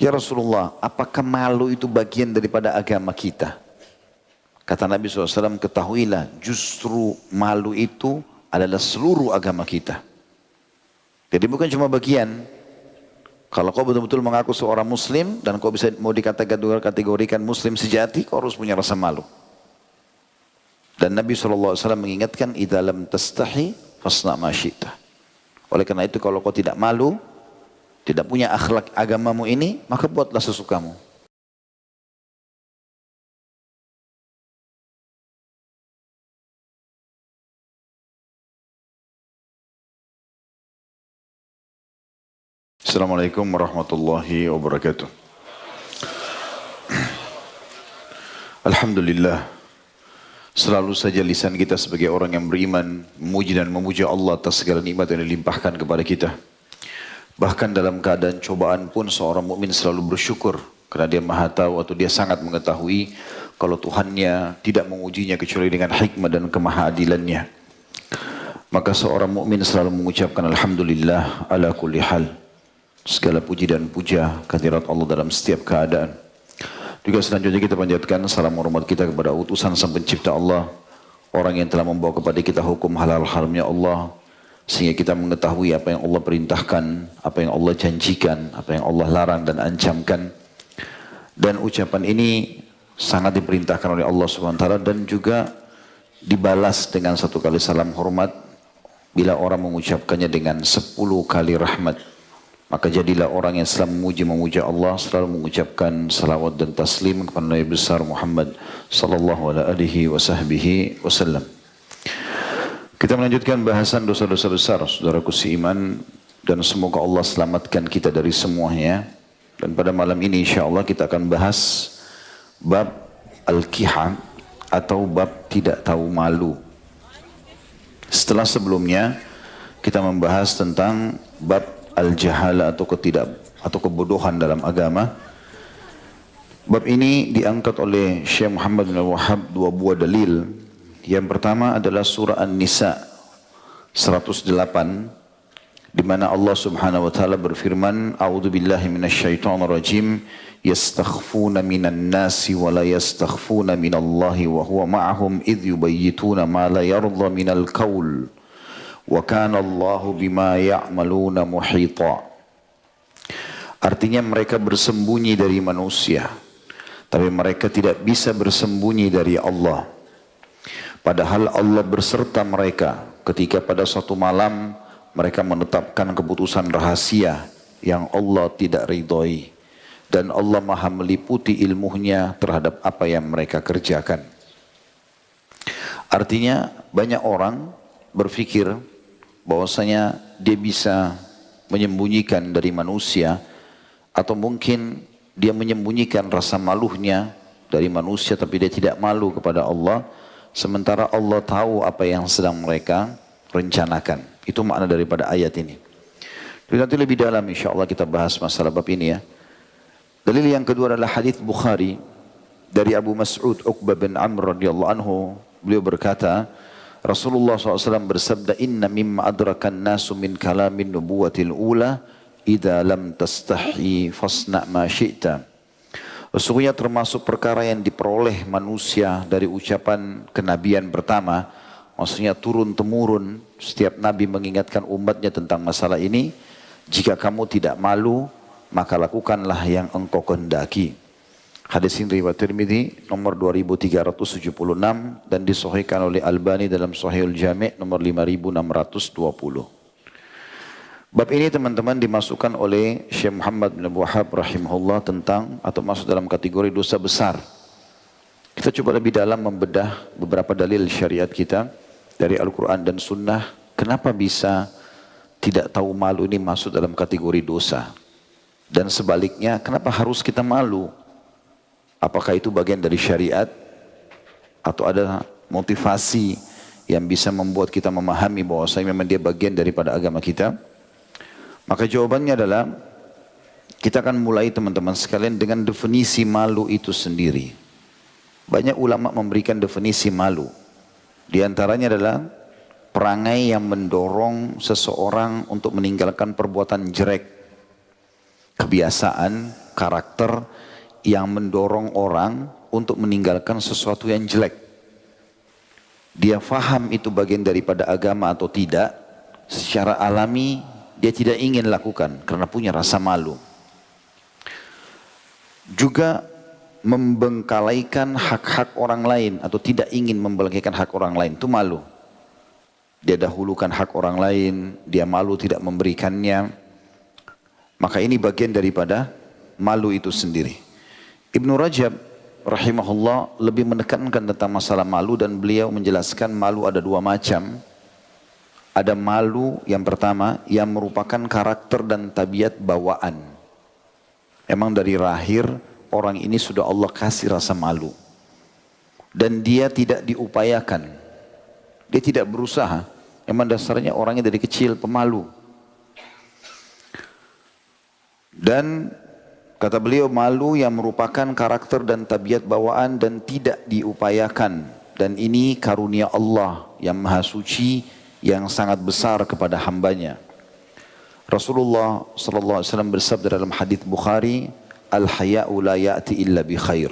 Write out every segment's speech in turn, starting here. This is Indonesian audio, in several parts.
Ya Rasulullah, apakah malu itu bagian daripada agama kita? Kata Nabi SAW, ketahuilah justru malu itu adalah seluruh agama kita. Jadi bukan cuma bagian. Kalau kau betul-betul mengaku seorang muslim dan kau bisa mau dikategorikan muslim sejati, kau harus punya rasa malu. Dan Nabi SAW mengingatkan, idza lam tastahi fasna ma syi'ta. Oleh karena itu kalau kau tidak malu, tidak punya akhlak agamamu ini, maka buatlah sesukamu. Assalamualaikum warahmatullahi wabarakatuh. Alhamdulillah, selalu saja lisan kita sebagai orang yang beriman memuji dan memuja Allah atas segala nikmat yang dilimpahkan kepada kita. Bahkan dalam keadaan cobaan pun seorang mukmin selalu bersyukur karena dia maha tahu atau dia sangat mengetahui kalau Tuhannya tidak mengujinya kecuali dengan hikmah dan kemahadilannya. Maka seorang mukmin selalu mengucapkan alhamdulillah ala kulli hal. Segala puji dan puja kehadirat Allah dalam setiap keadaan. Juga selanjutnya kita panjatkan salam hormat kita kepada utusan Sang Pencipta Allah, orang yang telah membawa kepada kita hukum halal haramnya Allah, sehingga kita mengetahui apa yang Allah perintahkan, apa yang Allah janjikan, apa yang Allah larang dan ancamkan. Dan ucapan ini sangat diperintahkan oleh Allah SWT dan juga dibalas dengan satu kali salam hormat bila orang mengucapkannya dengan 10 kali rahmat. Maka jadilah orang yang selalu memuja Allah, selalu mengucapkan salawat dan taslim kepada Nabi besar Muhammad sallallahu alaihi wasallam. Kita melanjutkan bahasan dosa-dosa besar, saudaraku seiman, dan semoga Allah selamatkan kita dari semuanya. Dan pada malam ini insyaAllah kita akan bahas bab al-kiha atau bab tidak tahu malu. Setelah sebelumnya kita membahas tentang bab al-jahala atau kebodohan dalam agama. Bab ini diangkat oleh Syekh Muhammad bin Wahab dua buah dalil. Yang pertama adalah surah An-Nisa 108 di mana Allah Subhanahu wa taala berfirman, a'udzubillahi minasyaitonir rajim, yastakhfuna minan nasi wa la yastakhfuna minallahi wa huwa ma'ahum idh yubayyituna ma la yardha minal qaul. Wa kana Allahu bima ya'maluna muhita. Artinya mereka bersembunyi dari manusia, tapi mereka tidak bisa bersembunyi dari Allah. Padahal Allah berserta mereka ketika pada suatu malam mereka menetapkan keputusan rahasia yang Allah tidak ridhoi. Dan Allah maha meliputi ilmunya terhadap apa yang mereka kerjakan. Artinya banyak orang berpikir bahwasanya dia bisa menyembunyikan dari manusia, atau mungkin dia menyembunyikan rasa malunya dari manusia tapi dia tidak malu kepada Allah, sementara Allah tahu apa yang sedang mereka rencanakan. Itu makna daripada ayat ini. Jadi nanti lebih dalam insyaAllah kita bahas masalah bab ini ya. Dalil yang kedua adalah hadis Bukhari dari Abu Mas'ud Uqbah bin Amr radhiyallahu anhu. Beliau berkata, Rasulullah SAW bersabda, inna mimma adrakan nasu min kalamin nubuwatil ula, idha lam tastahi fasna' ma syi'ta. Sesungguhnya termasuk perkara yang diperoleh manusia dari ucapan kenabian pertama, maksudnya turun-temurun, setiap nabi mengingatkan umatnya tentang masalah ini, jika kamu tidak malu, maka lakukanlah yang engkau kehendaki. Hadis ini riwayat Tirmidzi nomor 2376 dan disahihkan oleh Albani dalam Sahihul Jami' nomor 5620. Bab ini teman-teman dimasukkan oleh Syekh Muhammad bin Wahab rahimahullah tentang atau masuk dalam kategori dosa besar. Kita coba lebih dalam membedah beberapa dalil syariat kita dari Al-Quran dan Sunnah. Kenapa bisa tidak tahu malu ini masuk dalam kategori dosa? Dan sebaliknya, kenapa harus kita malu? Apakah itu bagian dari syariat atau ada motivasi yang bisa membuat kita memahami bahwasanya memang dia bagian daripada agama kita? Maka jawabannya adalah kita akan mulai teman-teman sekalian dengan definisi malu itu sendiri. Banyak ulama memberikan definisi malu. Di antaranya adalah perangai yang mendorong seseorang untuk meninggalkan perbuatan jelek, kebiasaan karakter yang mendorong orang untuk meninggalkan sesuatu yang jelek. Dia faham itu bagian daripada agama atau tidak, secara alami dia tidak ingin lakukan karena punya rasa malu. Juga membengkalaikan hak-hak orang lain atau tidak ingin membengkalaikan hak orang lain, itu malu. Dia dahulukan hak orang lain, dia malu tidak memberikannya. Maka ini bagian daripada malu itu sendiri. Ibnu Rajab rahimahullah lebih menekankan tentang masalah malu dan beliau menjelaskan malu ada dua macam. Ada malu yang pertama yang merupakan karakter dan tabiat bawaan. Emang dari lahir orang ini sudah Allah kasih rasa malu. Dan dia tidak diupayakan. Dia tidak berusaha. Emang dasarnya orangnya dari kecil pemalu. Dan kata beliau malu yang merupakan karakter dan tabiat bawaan dan tidak diupayakan. Dan ini karunia Allah yang maha suci yang sangat besar kepada hambanya. Rasulullah SAW bersabda dalam hadits Bukhari, al-haya'u la ya'ti illa bi khair.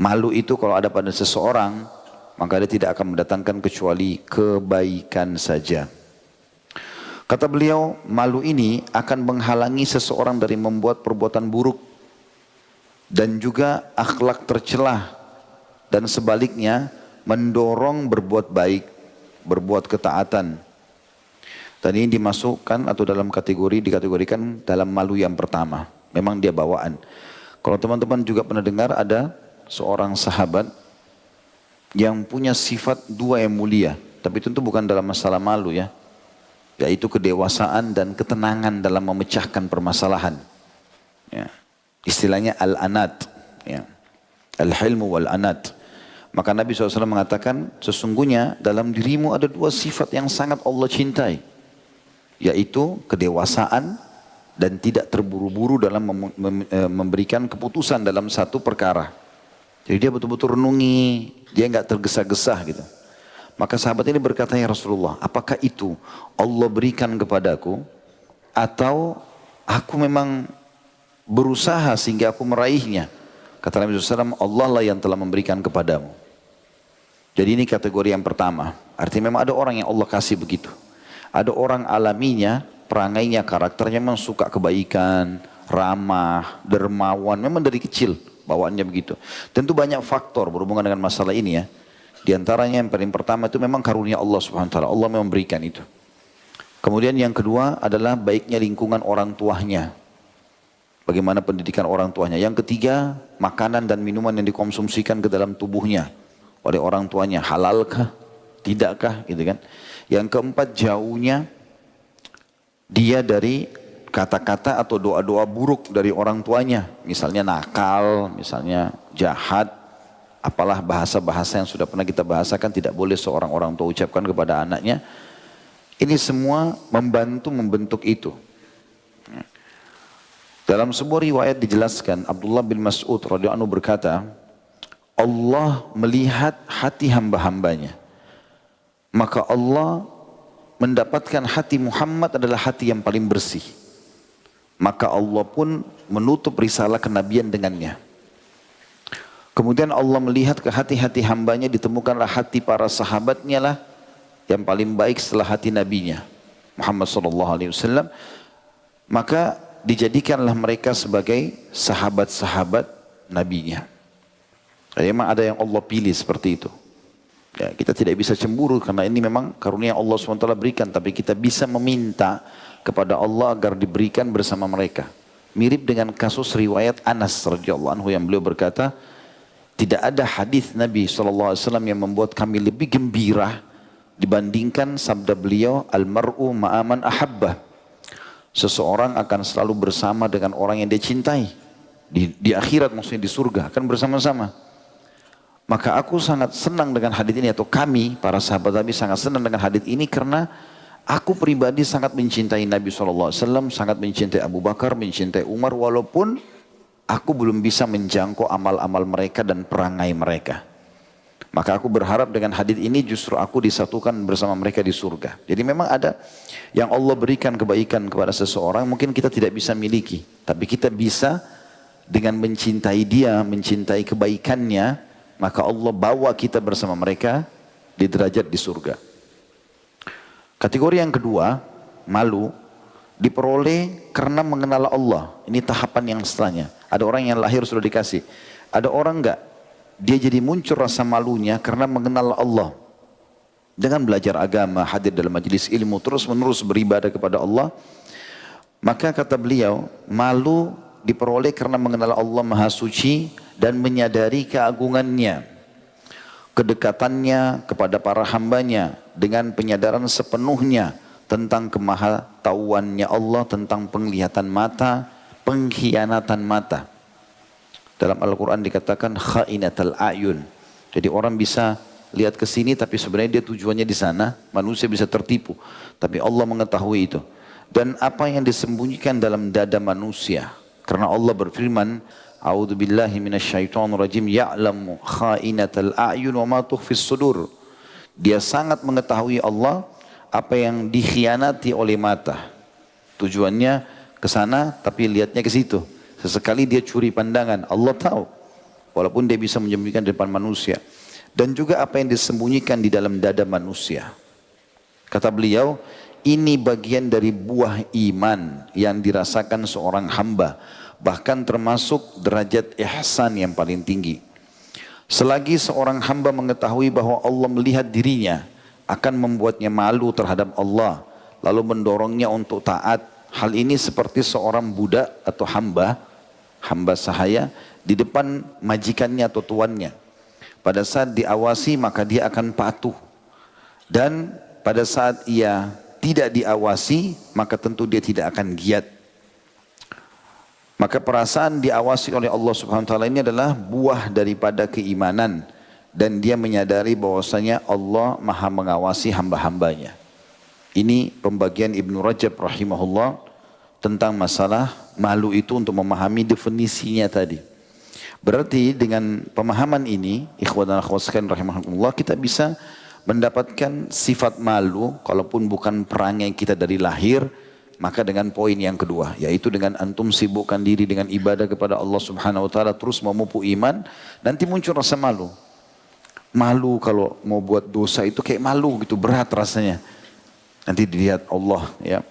Malu itu kalau ada pada seseorang, maka dia tidak akan mendatangkan kecuali kebaikan saja. Kata beliau, malu ini akan menghalangi seseorang dari membuat perbuatan buruk dan juga akhlak tercelah, dan sebaliknya mendorong berbuat baik, berbuat ketaatan. Dan ini dimasukkan atau dalam kategori dikategorikan dalam malu yang pertama. Memang dia bawaan. Kalau teman-teman juga pernah dengar ada seorang sahabat yang punya sifat dua yang mulia, tapi tentu bukan dalam masalah malu ya. Yaitu kedewasaan dan ketenangan dalam memecahkan permasalahan. Ya. Istilahnya al-anat. Ya. Al-hilmu wal-anat. Maka Nabi SAW mengatakan, sesungguhnya dalam dirimu ada dua sifat yang sangat Allah cintai. Yaitu kedewasaan dan tidak terburu-buru dalam memberikan keputusan dalam satu perkara. Jadi dia betul-betul renungi, dia enggak tergesa-gesa gitu. Maka sahabat ini berkata, ya Rasulullah, apakah itu Allah berikan kepadaku atau aku memang berusaha sehingga aku meraihnya? Kata Nabi SAW, Allah lah yang telah memberikan kepadamu. Jadi ini kategori yang pertama. Artinya memang ada orang yang Allah kasih begitu. Ada orang alaminya, perangainya, karakternya memang suka kebaikan, ramah, dermawan. Memang dari kecil bawaannya begitu. Tentu banyak faktor berhubungan dengan masalah ini ya. Di antaranya yang paling pertama itu memang karunia Allah Subhanahu wa taala. Allah memang memberikan itu. Kemudian yang kedua adalah baiknya lingkungan orang tuanya. Bagaimana pendidikan orang tuanya. Yang ketiga, makanan dan minuman yang dikonsumsikan ke dalam tubuhnya oleh orang tuanya. Halalkah? Tidakkah? Gitu kan. Yang keempat, jauhnya dia dari kata-kata atau doa-doa buruk dari orang tuanya. Misalnya nakal, misalnya jahat. Apalah bahasa-bahasa yang sudah pernah kita bahasakan tidak boleh seorang orang tua ucapkan kepada anaknya. Ini semua membentuk itu. Dalam sebuah riwayat dijelaskan, Abdullah bin Mas'ud radhiyallahu anhu berkata, Allah melihat hati hamba-hambanya. Maka Allah mendapatkan hati Muhammad adalah hati yang paling bersih. Maka Allah pun menutup risalah kenabian dengannya. Kemudian Allah melihat ke hati-hati hambanya, ditemukanlah hati para sahabatnya lah yang paling baik setelah hati nabinya Muhammad SAW. Maka dijadikanlah mereka sebagai sahabat-sahabat nabinya. Jadi memang ada yang Allah pilih seperti itu. Ya, kita tidak bisa cemburu karena ini memang karunia Allah SWT berikan. Tapi kita bisa meminta kepada Allah agar diberikan bersama mereka. Mirip dengan kasus riwayat Anas radhiyallahu anhu yang beliau berkata, tidak ada hadis Nabi SAW yang membuat kami lebih gembira dibandingkan sabda beliau, Al-mar'u ma'aman ahabbah. Seseorang akan selalu bersama dengan orang yang dia cintai. Di akhirat maksudnya di surga, akan bersama-sama. Maka aku sangat senang dengan hadis ini, atau kami, para sahabat Nabi sangat senang dengan hadis ini karena aku pribadi sangat mencintai Nabi SAW, sangat mencintai Abu Bakar, mencintai Umar, walaupun aku belum bisa menjangkau amal-amal mereka dan perangai mereka. Maka aku berharap dengan hadis ini justru aku disatukan bersama mereka di surga. Jadi memang ada yang Allah berikan kebaikan kepada seseorang mungkin kita tidak bisa miliki. Tapi kita bisa dengan mencintai dia, mencintai kebaikannya, maka Allah bawa kita bersama mereka di derajat di surga. Kategori yang kedua, malu, diperoleh karena mengenal Allah. Ini tahapan yang setelahnya. Ada orang yang lahir sudah dikasih. Ada orang enggak, dia jadi muncul rasa malunya karena mengenal Allah. Dengan belajar agama, hadir dalam majelis ilmu, terus menerus beribadah kepada Allah. Maka kata beliau, malu diperoleh karena mengenal Allah Maha Suci dan menyadari keagungannya, kedekatannya kepada para hambanya dengan penyadaran sepenuhnya tentang kemahatauannya Allah, tentang penglihatan mata, pengkhianatan mata. Dalam Al-Quran dikatakan khainatal a'yun. Jadi orang bisa lihat ke sini tapi sebenarnya dia tujuannya di sana. Manusia bisa tertipu. Tapi Allah mengetahui itu. Dan apa yang disembunyikan dalam dada manusia. Karena Allah berfirman, A'udzu billahi minasyaitonir rajim, ya'lamu khainatal a'yun wa ma tukhfis sudur. Dia sangat mengetahui Allah apa yang dikhianati oleh mata. Tujuannya ke sana tapi lihatnya ke situ. Sesekali dia curi pandangan, Allah tahu. Walaupun dia bisa menyembunyikan di depan manusia. Dan juga apa yang disembunyikan di dalam dada manusia. Kata beliau, ini bagian dari buah iman yang dirasakan seorang hamba. Bahkan termasuk derajat ihsan yang paling tinggi. Selagi seorang hamba mengetahui bahwa Allah melihat dirinya, akan membuatnya malu terhadap Allah. Lalu mendorongnya untuk taat. Hal ini seperti seorang budak atau hamba sahaya di depan majikannya atau tuannya. Pada saat diawasi maka dia akan patuh. Dan pada saat ia tidak diawasi maka tentu dia tidak akan giat. Maka perasaan diawasi oleh Allah Subhanahu wa taala ini adalah buah daripada keimanan dan dia menyadari bahwasanya Allah Maha mengawasi hamba-hambanya. Ini pembagian Ibnu Rajab rahimahullah tentang masalah malu itu untuk memahami definisinya tadi. Berarti dengan pemahaman ini, ikhwan dan akhwat sekalian rahimahullah, kita bisa mendapatkan sifat malu, kalaupun bukan perangai kita dari lahir, maka dengan poin yang kedua, yaitu dengan antum sibukkan diri dengan ibadah kepada Allah Subhanahu wa taala, terus memupuk iman, nanti muncul rasa malu. Malu kalau mau buat dosa itu kayak malu gitu, berat rasanya. Nanti dilihat Allah, ya,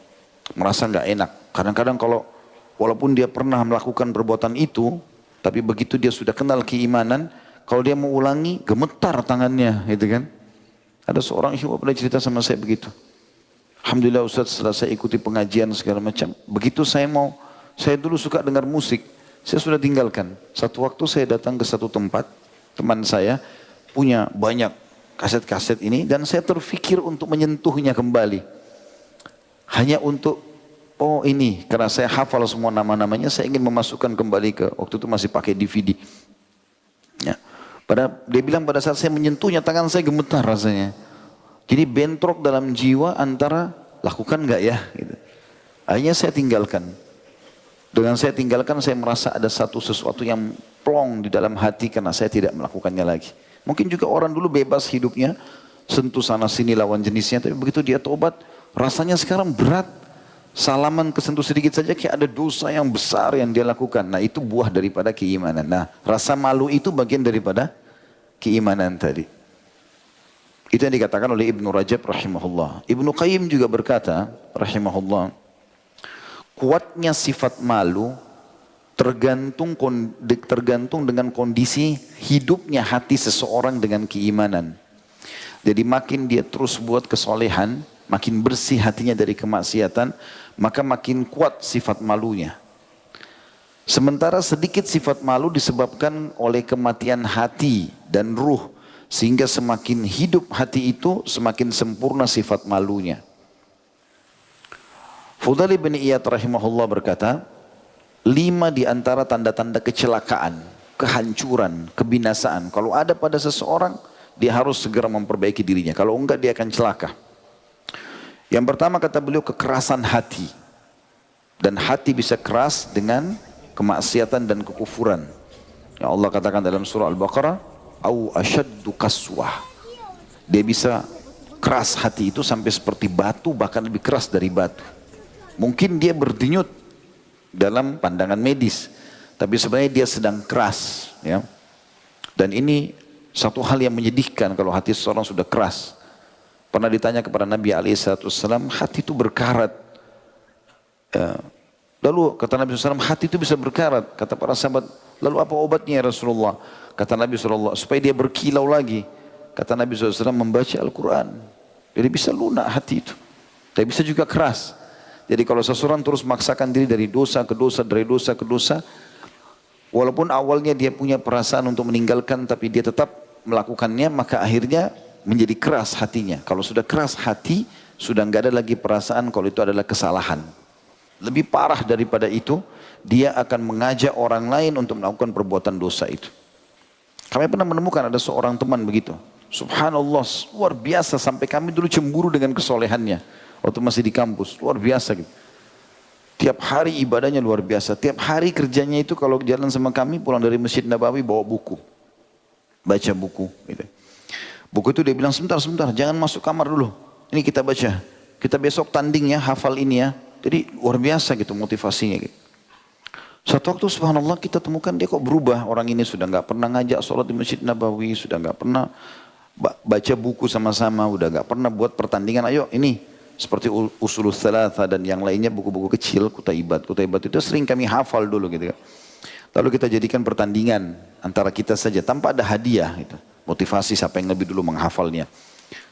merasa nggak enak. Kadang-kadang kalau walaupun dia pernah melakukan perbuatan itu, tapi begitu dia sudah kenal keimanan, kalau dia mau ulangi, gemetar tangannya, gitu kan? Ada seorang ikhwan pernah cerita sama saya begitu. Alhamdulillah Ustaz, setelah saya ikuti pengajian segala macam, begitu saya dulu suka dengar musik, saya sudah tinggalkan. Satu waktu saya datang ke satu tempat, teman saya punya banyak kaset-kaset ini, dan saya terfikir untuk menyentuhnya kembali. Hanya untuk oh ini, karena saya hafal semua nama-namanya, saya ingin memasukkan kembali ke, waktu itu masih pakai DVD. Ya. Dia bilang pada saat saya menyentuhnya, tangan saya gemetar rasanya. Jadi bentrok dalam jiwa antara, lakukan enggak ya? Gitu. Akhirnya saya tinggalkan. Dengan saya tinggalkan, saya merasa ada sesuatu yang plong di dalam hati karena saya tidak melakukannya lagi. Mungkin juga orang dulu bebas hidupnya, sentuh sana sini lawan jenisnya, tapi begitu dia tobat, rasanya sekarang berat. Salaman kesentuh sedikit saja kayak ada dosa yang besar yang dia lakukan. Nah itu buah daripada keimanan. Nah rasa malu itu bagian daripada keimanan tadi. Itu yang dikatakan oleh Ibnu Rajab rahimahullah. Ibnu Qayyim juga berkata rahimahullah, kuatnya sifat malu tergantung dengan kondisi hidupnya hati seseorang dengan keimanan. Jadi makin dia terus buat kesolehan, makin bersih hatinya dari kemaksiatan, maka makin kuat sifat malunya. Sementara sedikit sifat malu disebabkan oleh kematian hati dan ruh, sehingga semakin hidup hati itu, semakin sempurna sifat malunya. Fudail bin Iyad rahimahullah berkata, 5 di antara tanda-tanda kecelakaan, kehancuran, kebinasaan, kalau ada pada seseorang, dia harus segera memperbaiki dirinya. Kalau enggak dia akan celaka. Yang pertama kata beliau kekerasan hati. Dan hati bisa keras dengan kemaksiatan dan kekufuran. Ya Allah katakan dalam surah Al-Baqarah, au asyaddu qaswah. Dia bisa keras hati itu sampai seperti batu, bahkan lebih keras dari batu. Mungkin dia berdenyut dalam pandangan medis, tapi sebenarnya dia sedang keras, ya. Dan ini satu hal yang menyedihkan kalau hati seseorang sudah keras. Pernah ditanya kepada Nabi SAW, hati itu berkarat. Ya. Lalu kata Nabi SAW, hati itu bisa berkarat. Kata para sahabat, lalu apa obatnya ya Rasulullah? Kata Nabi SAW, supaya dia berkilau lagi. Kata Nabi SAW, membaca Al-Quran. Jadi bisa lunak hati itu. Tapi bisa juga keras. Jadi kalau seseorang terus memaksakan diri dari dosa ke dosa, dari dosa ke dosa, walaupun awalnya dia punya perasaan untuk meninggalkan, tapi dia tetap melakukannya, maka akhirnya menjadi keras hatinya. Kalau sudah keras hati, sudah nggak ada lagi perasaan kalau itu adalah kesalahan. Lebih parah daripada itu, dia akan mengajak orang lain untuk melakukan perbuatan dosa itu. Kami pernah menemukan ada seorang teman begitu. Subhanallah, luar biasa, sampai kami dulu cemburu dengan kesolehannya. Waktu masih di kampus, luar biasa gitu. Tiap hari ibadahnya luar biasa. Tiap hari kerjanya itu kalau jalan sama kami, pulang dari Masjid Nabawi bawa buku. Baca buku gitu. Buku itu dia bilang, sebentar, jangan masuk kamar dulu. Ini kita baca. Kita besok tanding ya, hafal ini ya. Jadi luar biasa gitu motivasinya gitu. Suatu waktu subhanallah kita temukan dia kok berubah. Orang ini sudah nggak pernah ngajak sholat di Masjid Nabawi, sudah nggak pernah baca buku sama-sama, udah nggak pernah buat pertandingan. Ayo ini seperti Usulul Tsalatsa dan yang lainnya, buku-buku kecil, Kutaibat itu sering kami hafal dulu gitu. Lalu kita jadikan pertandingan antara kita saja tanpa ada hadiah gitu. Motivasi siapa yang lebih dulu menghafalnya.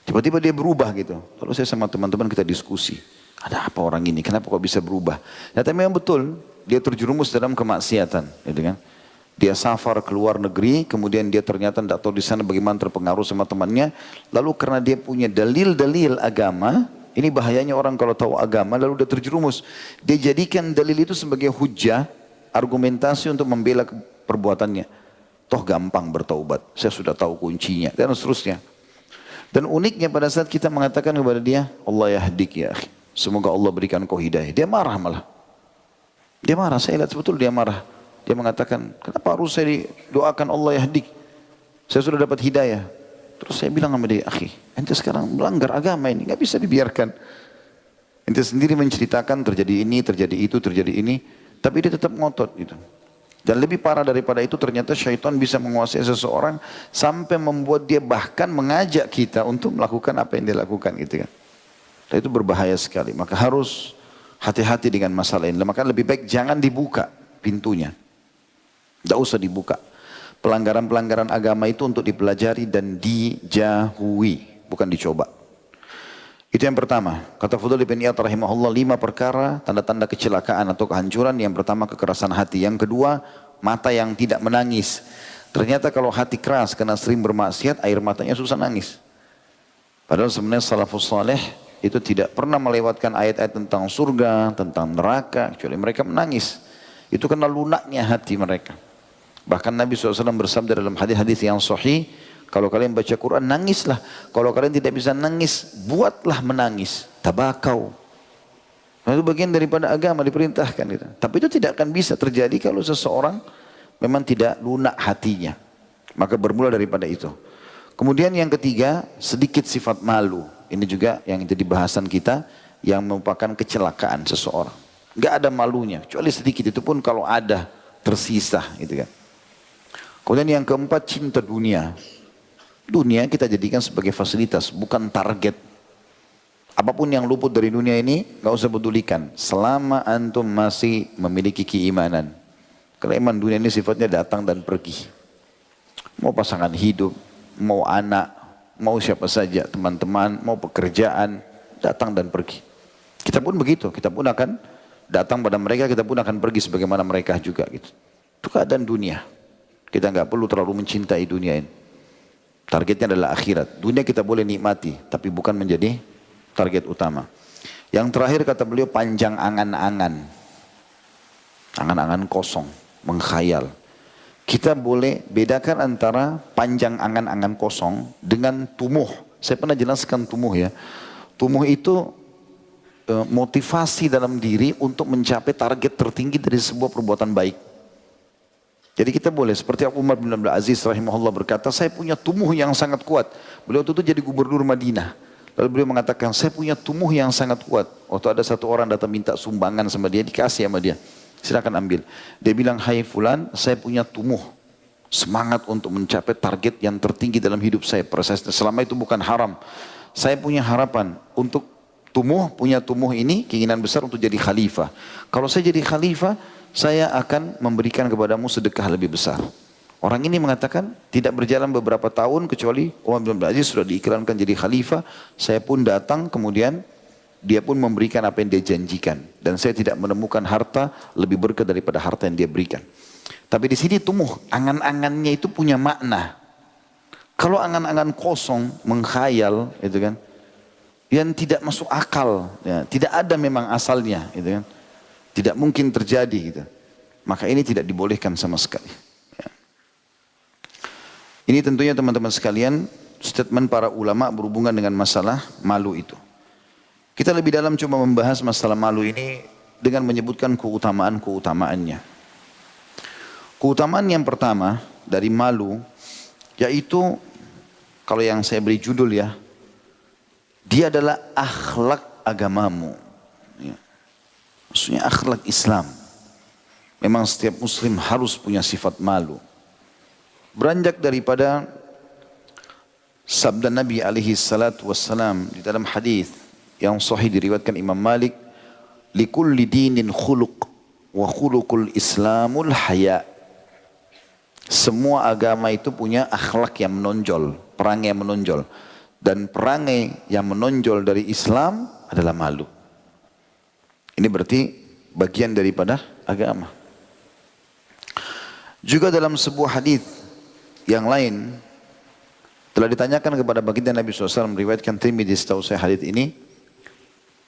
Tiba-tiba dia berubah gitu. Lalu saya sama teman-teman kita diskusi. Ada apa orang ini? Kenapa kok bisa berubah? Ternyata memang betul. Dia terjerumus dalam kemaksiatan. Gitu kan. Dia safar ke luar negeri. Kemudian dia ternyata tidak tahu di sana bagaimana terpengaruh sama temannya. Lalu karena dia punya dalil-dalil agama. Ini bahayanya orang kalau tahu agama lalu dia terjerumus. Dia jadikan dalil itu sebagai hujah. Argumentasi untuk membela perbuatannya. Toh gampang bertaubat, saya sudah tahu kuncinya, dan seterusnya. Dan uniknya pada saat kita mengatakan kepada dia, Allah yahdik ya akhi, semoga Allah berikan kau hidayah. Dia marah malah. Dia marah, saya lihat betul dia marah. Dia mengatakan, kenapa harus saya doakan Allah yahdik? Saya sudah dapat hidayah. Terus saya bilang sama dia, akhi, ente sekarang melanggar agama ini, nggak bisa dibiarkan. Ente sendiri menceritakan terjadi ini, terjadi itu, terjadi ini, tapi dia tetap ngotot gitu. Dan lebih parah daripada itu ternyata syaitan bisa menguasai seseorang sampai membuat dia bahkan mengajak kita untuk melakukan apa yang dia lakukan gitu kan. Dan itu berbahaya sekali. Maka harus hati-hati dengan masalah ini. Maka lebih baik jangan dibuka pintunya. Tidak usah dibuka. Pelanggaran-pelanggaran agama itu untuk dipelajari dan dijauhi, bukan dicoba. Itu yang pertama. Kata Fudail bin Iyad rahimahullah, 5 perkara tanda-tanda kecelakaan atau kehancuran. Yang pertama kekerasan hati. Yang kedua mata yang tidak menangis. Ternyata kalau hati keras karena sering bermaksiat, air matanya susah nangis. Padahal sebenarnya salafus saleh itu tidak pernah melewatkan ayat-ayat tentang surga, tentang neraka, kecuali mereka menangis. Itu karena lunaknya hati mereka. Bahkan Nabi SAW bersabda dalam hadis-hadis yang sahih, kalau kalian baca Quran, nangislah. Kalau kalian tidak bisa nangis, buatlah menangis. Tabakau. Nah, itu bagian daripada agama diperintahkan. Gitu. Tapi itu tidak akan bisa terjadi kalau seseorang memang tidak lunak hatinya. Maka bermula daripada itu. Kemudian yang ketiga, sedikit sifat malu. Ini juga yang jadi bahasan kita, yang merupakan kecelakaan seseorang. Enggak ada malunya, kecuali sedikit. Itu pun kalau ada, tersisa. Gitu kan. Kemudian yang keempat, cinta dunia. Dunia kita jadikan sebagai fasilitas, bukan target. Apapun yang luput dari dunia ini, gak usah pedulikan. Selama antum masih memiliki keimanan. Karena iman dunia ini sifatnya datang dan pergi. Mau pasangan hidup, mau anak, mau siapa saja, teman-teman, mau pekerjaan, datang dan pergi. Kita pun begitu, kita pun akan datang pada mereka, kita pun akan pergi sebagaimana mereka juga. Gitu. Itu keadaan dunia. Kita gak perlu terlalu mencintai dunia ini. Targetnya adalah akhirat. Dunia kita boleh nikmati, tapi bukan menjadi target utama. Yang terakhir kata beliau, panjang angan-angan. Angan-angan kosong, mengkhayal. Kita boleh bedakan antara panjang angan-angan kosong dengan tumuh. Saya pernah jelaskan tumuh ya. Tumuh itu motivasi dalam diri untuk mencapai target tertinggi dari sebuah perbuatan baik. Jadi kita boleh, seperti Umar bin Abdul Aziz rahimahullah berkata, saya punya tumuh yang sangat kuat. Beliau itu jadi gubernur Madinah. Lalu beliau mengatakan, saya punya tumuh yang sangat kuat. Waktu ada satu orang datang minta sumbangan sama dia, dikasih sama dia. Silakan ambil. Dia bilang, hai fulan, saya punya tumuh. Semangat untuk mencapai target yang tertinggi dalam hidup saya. Proses selama itu bukan haram. Saya punya harapan untuk punya tumuh ini, keinginan besar untuk jadi khalifah. Kalau saya jadi khalifah, saya akan memberikan kepadamu sedekah lebih besar. Orang ini mengatakan tidak berjalan beberapa tahun kecuali Umar bin Abdul Aziz sudah diiklankan jadi khalifah. Saya pun datang kemudian dia pun memberikan apa yang dia janjikan. Dan saya tidak menemukan harta lebih berkah daripada harta yang dia berikan. Tapi di sini tumuh, angan-angannya itu punya makna. Kalau angan-angan kosong, mengkhayal, itu kan, yang tidak masuk akal, ya, tidak ada memang asalnya, gitu kan. Tidak mungkin terjadi gitu. Maka ini tidak dibolehkan sama sekali. Ya. Ini tentunya teman-teman sekalian statement para ulama berhubungan dengan masalah malu itu. Kita lebih dalam cuma membahas masalah malu ini dengan menyebutkan keutamaan-keutamaannya. Keutamaan yang pertama dari malu yaitu kalau yang saya beri judul ya, dia adalah akhlak agamamu. Ya. Maksudnya akhlak Islam. Memang setiap muslim harus punya sifat malu. Beranjak daripada sabda Nabi alaihi salatu wassalam di dalam hadis yang sahih diriwayatkan Imam Malik, likulli dinin khuluq wa khuluqul islamul haya. Semua agama itu punya akhlak yang menonjol, perangai yang menonjol. Dan perangai yang menonjol dari Islam adalah malu. Ini berarti bagian daripada agama. Juga dalam sebuah hadis yang lain telah ditanyakan kepada baginda Nabi SAW, meriwayatkan Tirmidzi, setahu saya hadis ini,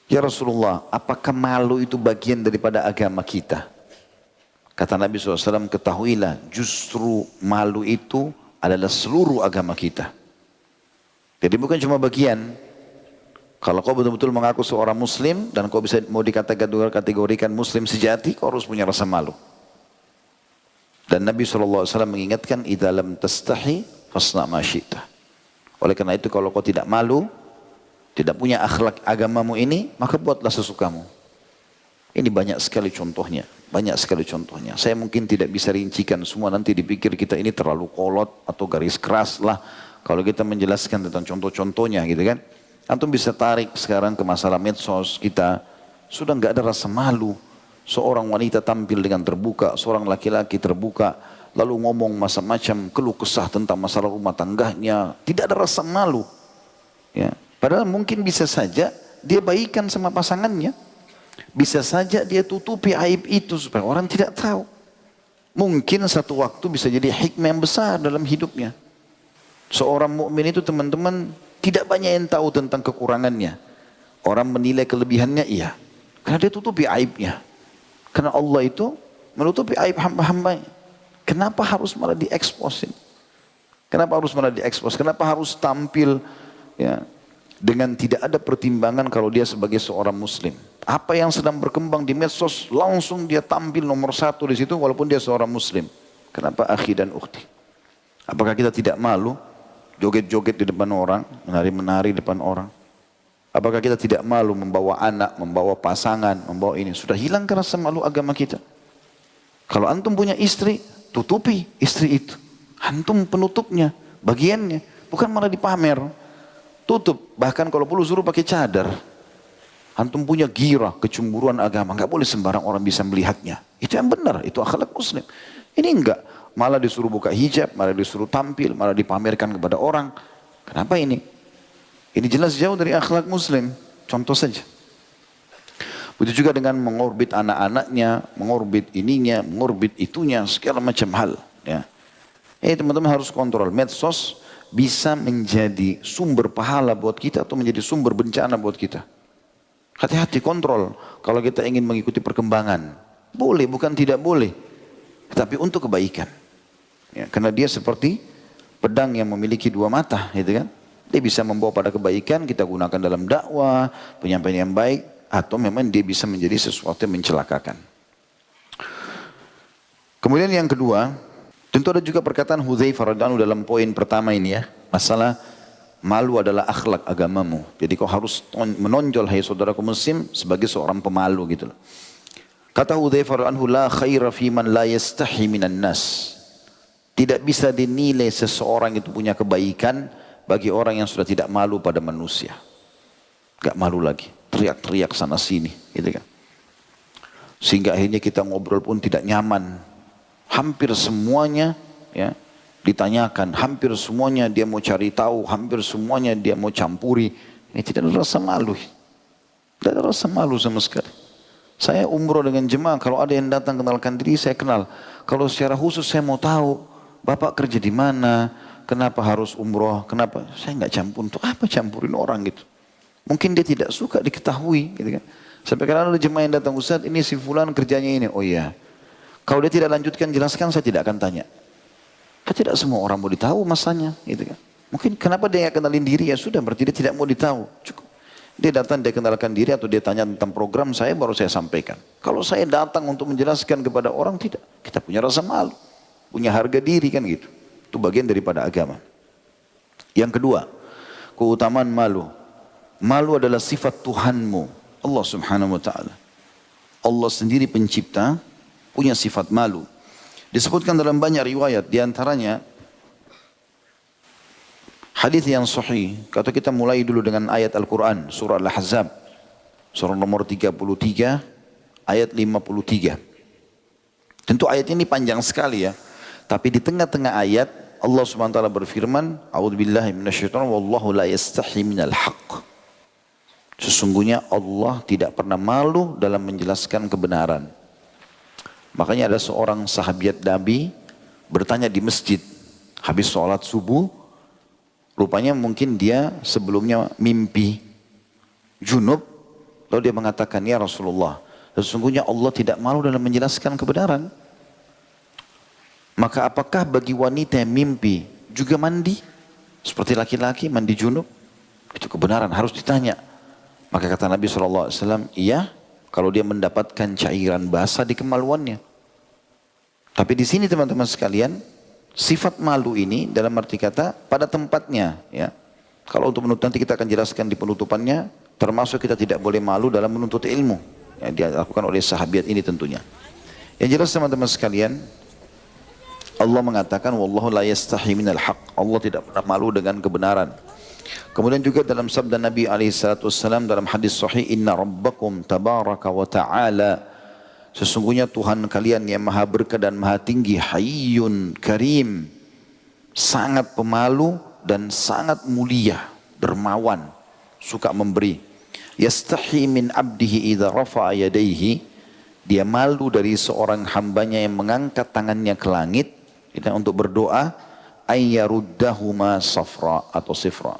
ya Rasulullah, apakah malu itu bagian daripada agama kita? Kata Nabi SAW, ketahuilah justru malu itu adalah seluruh agama kita. Jadi bukan cuma bagian. Kalau kau betul-betul mengaku seorang muslim dan kau bisa mau dikategorikan muslim sejati, kau harus punya rasa malu. Dan Nabi SAW mengingatkan, idza lam tastahi fasna ma syi'ta. Oleh karena itu kalau kau tidak malu, tidak punya akhlak agamamu ini, maka buatlah sesukamu. Ini banyak sekali contohnya, banyak sekali contohnya. Saya mungkin tidak bisa rincikan semua, nanti dipikir kita ini terlalu kolot atau garis keras lah kalau kita menjelaskan tentang contoh-contohnya gitu kan. Antum bisa tarik sekarang ke masalah medsos kita, sudah nggak ada rasa malu. Seorang wanita tampil dengan terbuka, seorang laki-laki terbuka, lalu ngomong macam-macam keluh kesah tentang masalah rumah tangganya, tidak ada rasa malu. Ya. Padahal mungkin bisa saja dia baikan sama pasangannya, bisa saja dia tutupi aib itu supaya orang tidak tahu. Mungkin satu waktu bisa jadi hikmah yang besar dalam hidupnya. Seorang mukmin itu teman-teman tidak banyak yang tahu tentang kekurangannya. Orang menilai kelebihannya iya, karena dia tutupi aibnya. Karena Allah itu menutupi aib hamba-hambanya. Kenapa harus malah diekspos? Kenapa harus malah diekspos? Kenapa harus tampil ya, dengan tidak ada pertimbangan kalau dia sebagai seorang muslim? Apa yang sedang berkembang di medsos langsung dia tampil nomor satu di situ walaupun dia seorang muslim. Kenapa akhi dan ukhti? Apakah kita tidak malu joget-joget di depan orang, menari-menari di depan orang? Apakah kita tidak malu membawa anak, membawa pasangan, membawa ini? Sudah hilang rasa malu agama kita. Kalau antum punya istri, tutupi istri itu. Antum penutupnya, bagiannya. Bukan malah dipamer. Tutup, bahkan kalau perlu suruh pakai cadar. Antum punya ghirah, kecemburuan agama. Enggak boleh sembarang orang bisa melihatnya. Itu yang benar, itu akhlak muslim. Ini enggak. Malah disuruh buka hijab, malah disuruh tampil, malah dipamerkan kepada orang. Kenapa ini? Ini jelas jauh dari akhlak muslim. Contoh saja. Begitu juga dengan mengorbit anak-anaknya, mengorbit ininya, mengorbit itunya, segala macam hal. Ya. Teman-teman harus kontrol. Medsos bisa menjadi sumber pahala buat kita atau menjadi sumber bencana buat kita. Hati-hati kontrol. Kalau kita ingin mengikuti perkembangan. Boleh, bukan tidak boleh. Tapi untuk kebaikan. Ya, karena dia seperti pedang yang memiliki dua mata. Gitu kan? Dia bisa membawa pada kebaikan, kita gunakan dalam dakwah, penyampaian yang baik, atau memang dia bisa menjadi sesuatu yang mencelakakan. Kemudian yang kedua, Tentu ada juga perkataan Hudzaifah radhiyallahu anhu dalam poin pertama ini ya. Masalah malu adalah akhlak agamamu. Jadi kau harus menonjol hai saudaraku muslim sebagai seorang pemalu gitu loh. Kata Hudzaifah radhiyallahu anhu, la khaira fi man la yastahi minan nas. Tidak bisa dinilai seseorang itu punya kebaikan bagi orang yang sudah tidak malu pada manusia. Gak malu lagi, teriak-teriak sana sini gitu kan. Sehingga akhirnya kita ngobrol pun tidak nyaman. Hampir semuanya ya ditanyakan, hampir semuanya dia mau cari tahu, hampir semuanya dia mau campuri. Ini tidak ada rasa malu. Tidak ada rasa malu sama sekali. Saya umroh dengan jemaah, kalau ada yang datang kenalkan diri saya kenal. Kalau secara khusus saya mau tahu, Bapak kerja di mana, kenapa harus umroh, kenapa? Saya nggak campur, untuk apa campurin orang gitu. Mungkin dia tidak suka diketahui gitu kan. Sampai kadang ada jemaah yang datang, Ustaz ini si fulan kerjanya ini, oh iya. Kalau dia tidak lanjutkan jelaskan saya tidak akan tanya. Tidak semua orang mau ditahu masanya gitu kan. Mungkin kenapa dia nggak kenalin diri, ya sudah berarti dia tidak mau ditahu. Cukup. Dia datang, dia kenalkan diri atau dia tanya tentang program saya, baru saya sampaikan. Kalau saya datang untuk menjelaskan kepada orang, tidak. Kita punya rasa malu, punya harga diri kan gitu. Itu bagian daripada agama. Yang kedua, keutamaan malu. Malu adalah sifat Tuhanmu, Allah subhanahu wa ta'ala. Allah sendiri pencipta, punya sifat malu. Disebutkan dalam banyak riwayat, diantaranya hadis yang sahih. Kata kita mulai dulu dengan ayat Al-Quran, surah Al-Ahzab, surah nomor 33, ayat 53. Tentu ayat ini panjang sekali ya. Tapi di tengah-tengah ayat, Allah SWT berfirman, A'udzubillahi minasyaitonir wallahu la yastahi minal haqq. Sesungguhnya Allah tidak pernah malu dalam menjelaskan kebenaran. Makanya ada seorang sahabat Nabi bertanya di masjid, habis sholat subuh, rupanya mungkin dia sebelumnya mimpi junub, lalu dia mengatakan, ya Rasulullah, sesungguhnya Allah tidak malu dalam menjelaskan kebenaran. Maka apakah bagi wanita yang mimpi juga mandi? Seperti laki-laki mandi junub? Itu kebenaran, harus ditanya. Maka kata Nabi SAW, iya, kalau dia mendapatkan cairan basah di kemaluannya. Tapi di sini teman-teman sekalian, sifat malu ini dalam arti kata pada tempatnya. Ya. Kalau untuk menuntut, nanti kita akan jelaskan di penutupannya, termasuk kita tidak boleh malu dalam menuntut ilmu. Yang dilakukan oleh sahabat ini tentunya. Yang jelas teman-teman sekalian, Allah mengatakan, wallahu la yastahi minal haqq. Allah tidak pernah malu dengan kebenaran. Kemudian juga dalam sabda Nabi SAW dalam hadis sahih, inna rabbakum tabaraka wa ta'ala, sesungguhnya Tuhan kalian yang maha berkah dan maha tinggi, hayyun karim, sangat pemalu dan sangat mulia, dermawan, suka memberi. Yastahi min abdihi idza rafa'a yadayhi, dia malu dari seorang hambanya yang mengangkat tangannya ke langit kita untuk berdoa, ayyaruddahuma safra atau sifra.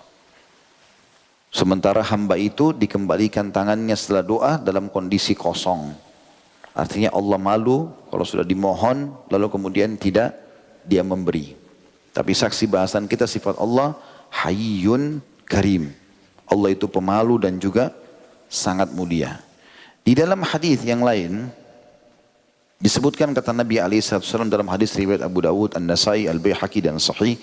Sementara hamba itu dikembalikan tangannya setelah doa dalam kondisi kosong. Artinya Allah malu kalau sudah dimohon lalu kemudian tidak dia memberi. Tapi saksi bahasan kita sifat Allah hayyun karim. Allah itu pemalu dan juga sangat mulia. Di dalam hadis yang lain disebutkan kata Nabi SAW dalam hadis riwayat Abu Dawud, An-Nasai, Al-Baihaqi dan Sahih,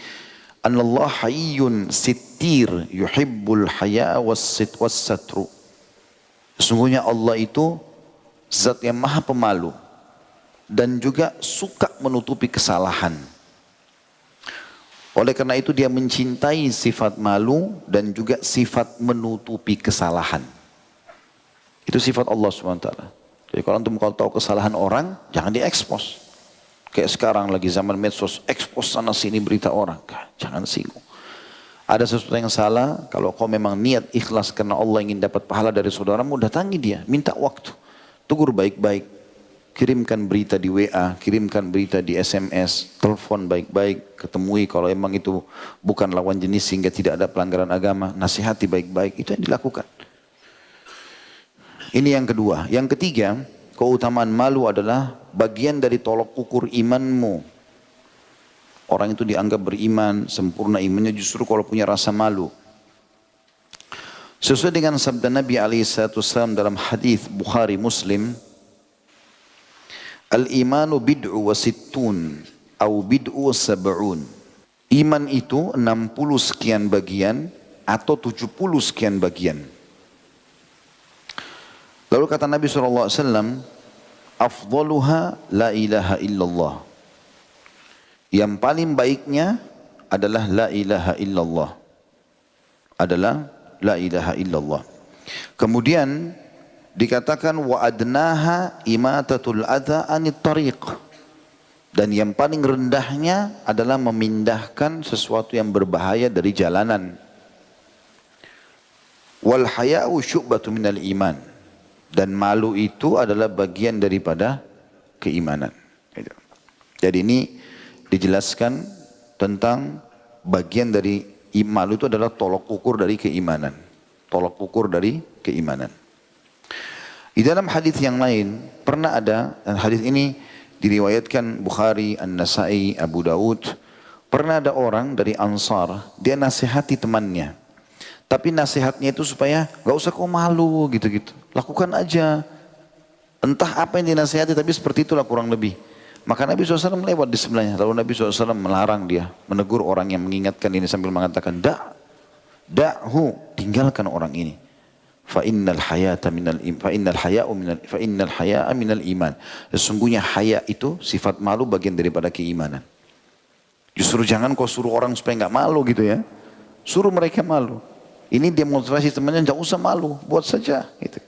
Anallah hayyun sittir yuhibbul haya was-satru. Sesungguhnya Allah itu zat yang maha pemalu dan juga suka menutupi kesalahan. Oleh karena itu dia mencintai sifat malu dan juga sifat menutupi kesalahan. Itu sifat Allah SWT. Jadi kalau antum tahu kesalahan orang, jangan diekspos. Kayak sekarang lagi zaman medsos, ekspos sana sini berita orang. Jangan singgung. Ada sesuatu yang salah, kalau kau memang niat ikhlas karena Allah ingin dapat pahala dari saudaramu, datangi dia, minta waktu. Tegur baik-baik, kirimkan berita di WA, kirimkan berita di SMS, telepon baik-baik, ketemui kalau memang itu bukan lawan jenis sehingga tidak ada pelanggaran agama, nasihati baik-baik, itu yang dilakukan. Ini yang kedua. Yang ketiga, keutamaan malu adalah bagian dari tolok ukur imanmu. Orang itu dianggap beriman, sempurna imannya justru kalau punya rasa malu. Sesuai dengan sabda Nabi SAW dalam hadis Bukhari Muslim, Al-imanu bid'u wa sittun au bid'u sab'un. Iman itu 60 sekian bagian atau 70 sekian bagian. Lalu kata Nabi SAW, afdaluha la ilaha illallah. Yang paling baiknya adalah la ilaha illallah. Adalah la ilaha illallah. Kemudian dikatakan wa adnaha imatatul adha anit tariq. Dan yang paling rendahnya adalah memindahkan sesuatu yang berbahaya dari jalanan. Wal haya'u syu'batu minal iman. Dan malu itu adalah bagian daripada keimanan. Jadi ini dijelaskan tentang bagian dari malu itu adalah tolok ukur dari keimanan. Tolok ukur dari keimanan. Di dalam hadis yang lain pernah ada, dan hadis ini diriwayatkan Bukhari, An-Nasai, Abu Daud. Pernah ada orang dari Ansar, dia nasihati temannya. Tapi nasihatnya itu supaya gak usah kau malu gitu-gitu. Lakukan aja. Entah apa yang dinasihati, tapi seperti itulah kurang lebih. Maka Nabi SAW lewat di sebelahnya. Lalu Nabi SAW melarang dia, menegur orang yang mengingatkan ini sambil mengatakan, da'hu, tinggalkan orang ini. Fa innal haya'a minal iman. Sesungguhnya haya itu sifat malu bagian daripada keimanan. Justru jangan kau suruh orang supaya enggak malu gitu ya. Suruh mereka malu. Ini dia motivasi temannya, enggak usah malu, buat saja gitu.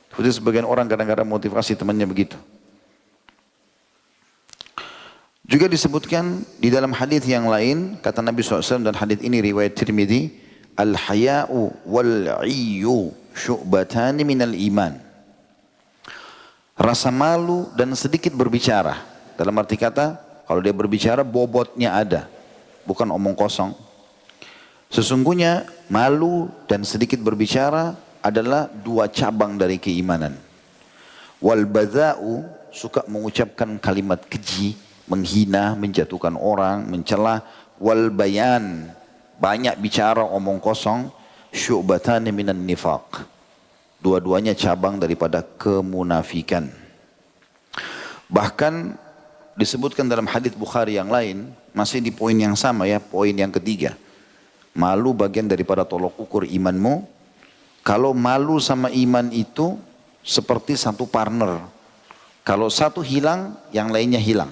Seperti sebagian orang kadang-kadang motivasi temannya begitu. Juga disebutkan di dalam hadis yang lain, kata Nabi SAW, dan hadis ini riwayat Tirmidzi, al-haya'u wal-'iyyu syu'batani minal iman. Rasa malu dan sedikit berbicara. Dalam arti kata, kalau dia berbicara bobotnya ada, bukan omong kosong. Sesungguhnya malu dan sedikit berbicara adalah dua cabang dari keimanan. Wal-badza'u, suka mengucapkan kalimat keji, menghina, menjatuhkan orang, mencela. Wal-bayan, banyak bicara, omong kosong. Syu'batani minan nifaq. Dua-duanya cabang daripada kemunafikan. Bahkan disebutkan dalam hadis Bukhari yang lain, masih di poin yang sama ya, poin yang ketiga. Malu bagian daripada tolok ukur imanmu. Kalau malu sama iman itu seperti satu partner. Kalau satu hilang, yang lainnya hilang.